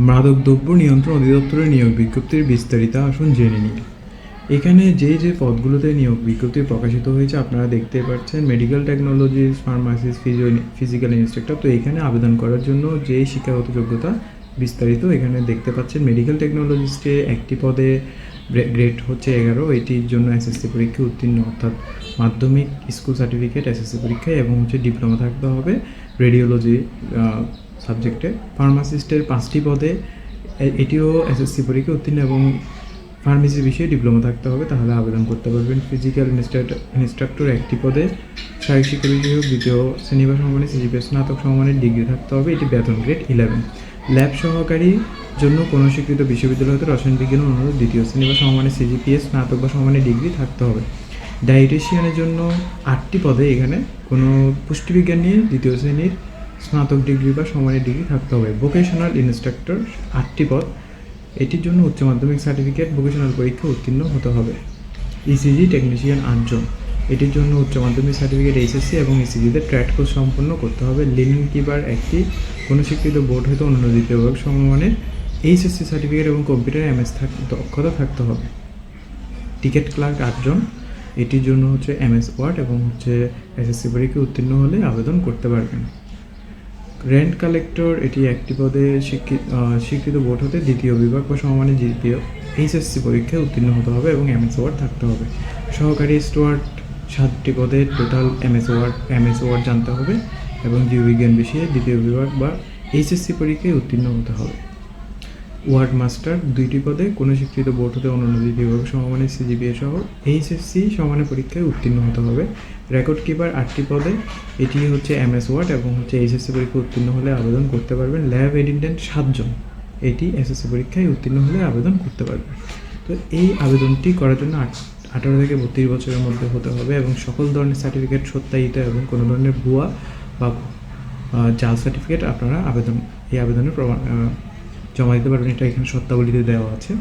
মাদকদ্রব্য নিয়ন্ত্রণ অধিদপ্তরের নিয়োগ বিজ্ঞপ্তির বিস্তারিত আসুন জেনে নিই। এখানে যে পদগুলোতে নিয়োগ বিজ্ঞপ্তি প্রকাশিত হয়েছে আপনারা দেখতে পাচ্ছেন, medical technologist, pharmacist, physical instructor. তো এখানে আবেদন করার জন্য যে শিক্ষাগত যোগ্যতা বিস্তারিত এখানে দেখতে পাচ্ছেন। মেডিকেল টেকনোলজিস্টে একটি পদে গ্রেড হচ্ছে 11, এটির জন্য এসএসসি পরীক্ষা উত্তীর্ণ, অর্থাৎ মাধ্যমিক স্কুল সার্টিফিকেট এসএসসি পরীক্ষায়, এবং হচ্ছে ডিপ্লোমা থাকতে হবে রেডিওলজি সাবজেক্টে। ফার্মাসিস্টের 5টি পদে এটিও এসএসসি পরীক্ষা উত্তীর্ণ এবং ফার্মেসির বিষয়ে ডিপ্লোমা থাকতে হবে, তাহলে আবেদন করতে পারবেন। ফিজিক্যাল ইন্সট্রাক্টর 1টি পদে শারীরিক শিক্ষা বিষয়ক 2য় শ্রেণী বা সমমানের সিজিপিএ স্নাতক সমমানের ডিগ্রি থাকতে হবে, এটি বেতন গ্রেড 11। ল্যাব সহকারী জন্য কোনো স্বীকৃত বিশ্ববিদ্যালয় হতে রসায়ন বিজ্ঞান অনুরোধ 2য় শ্রেণী বা সমমানের সিজিপিএ স্নাতক বা সমমানের ডিগ্রি থাকতে হবে। ডায়েটিশিয়ানের জন্য 8টি পদে এখানে কোনো পুষ্টিবিজ্ঞান নিয়ে 2য় শ্রেণীর স্নাতক ডিগ্রি বা সমমানের ডিগ্রি থাকতে হবে। ভোকেশনাল ইন্সট্রাক্টর 8টি পদ, এটির জন্য উচ্চ মাধ্যমিক সার্টিফিকেট ভোকেশনাল পরীক্ষা উত্তীর্ণ হতে হবে। ইসিজি টেকনিশিয়ান 8 জন, এটির জন্য উচ্চ মাধ্যমিক সার্টিফিকেট এইচএসসি এবং ইসিজিতে ট্র্যাড কোর্স সম্পন্ন করতে হবে। লিনিং কিপার একটি কোনো স্বীকৃত বোর্ড হয়তো অন্য দ্বিতীয় বিভাগ সমমানের এইচএসসি সার্টিফিকেট এবং কম্পিউটার এমএস দক্ষতা থাকতে হবে। টিকিট ক্লার্ক 8 জন, এটির জন্য হচ্ছে এমএস ওয়ার্ড এবং হচ্ছে এসএসসি পরীক্ষা উত্তীর্ণ হলে আবেদন করতে পারবেন। রেন্ট কালেক্টর এটি একটি পদে স্বীকৃত বোর্ড হতে দ্বিতীয় বিভাগ বা সমমানের জিপিএ এইচএসসি পরীক্ষায় উত্তীর্ণ হতে হবে এবং এমএস ওয়ার্ড থাকতে হবে। সহকারী স্টুয়ার্ড 7টি পদে টোটাল এমএস ওয়ার্ড জানতে হবে এবং জীববিজ্ঞান বিষয়ে দ্বিতীয় বিভাগ বা এইচএসসি পরীক্ষায় উত্তীর্ণ হতে হবে। ওয়ার্ড মাস্টার 2টি পদে কোনো স্বীকৃত বোর্ড হতে অন্যান্য দ্বিতীয় বিভাগ সমমানের সিজিপিএ সহ এইচএসসি সমানের পরীক্ষায় উত্তীর্ণ হতে হবে। রেকর্ড কিপার 8টি পদে, এটি হচ্ছে এমএস ওয়ার্ড এবং হচ্ছে এইচএসসি পরীক্ষা উত্তীর্ণ হলে আবেদন করতে পারবেন। ল্যাব এটেন্ডেন্ট 7 জন, এটি এসএসসি পরীক্ষায় উত্তীর্ণ হলে আবেদন করতে পারবেন। তো এই আবেদনটি করার জন্য 18 থেকে 32 বছরের মধ্যে হতে হবে এবং সকল ধরনের সার্টিফিকেট সত্যায়িত এবং কোনো ধরনের ভুয়া বা জাল সার্টিফিকেট আপনারা এই আবেদনের জমা দিতে পারবেন, এটা এখানে শর্তাবলীতে দেওয়া আছে।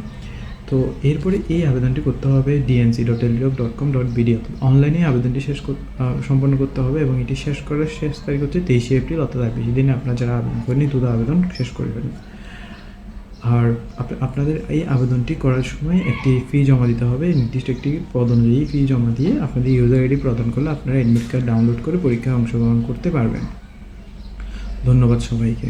তো এরপরে এই আবেদনটি করতে হবে dnc.ldop.com.bd, অনলাইনে আবেদনটি সম্পন্ন করতে হবে এবং এটি শেষ করার শেষ তারিখ হচ্ছে 23শে এপ্রিল, অর্থাৎ বেশি দিনে আপনারা যারা আবেদন করেনি দ্রুত আবেদন শেষ করে ফেলুন। আর আপনাদের এই আবেদনটি করার সময় একটি ফি জমা দিতে হবে, নির্দিষ্ট একটি পদ অনুযায়ী ফি জমা দিয়ে আপনাদের ইউজার আইডি প্রদান করলে আপনারা অ্যাডমিট কার্ড ডাউনলোড করে পরীক্ষায় অংশগ্রহণ করতে পারবেন। ধন্যবাদ সবাইকে।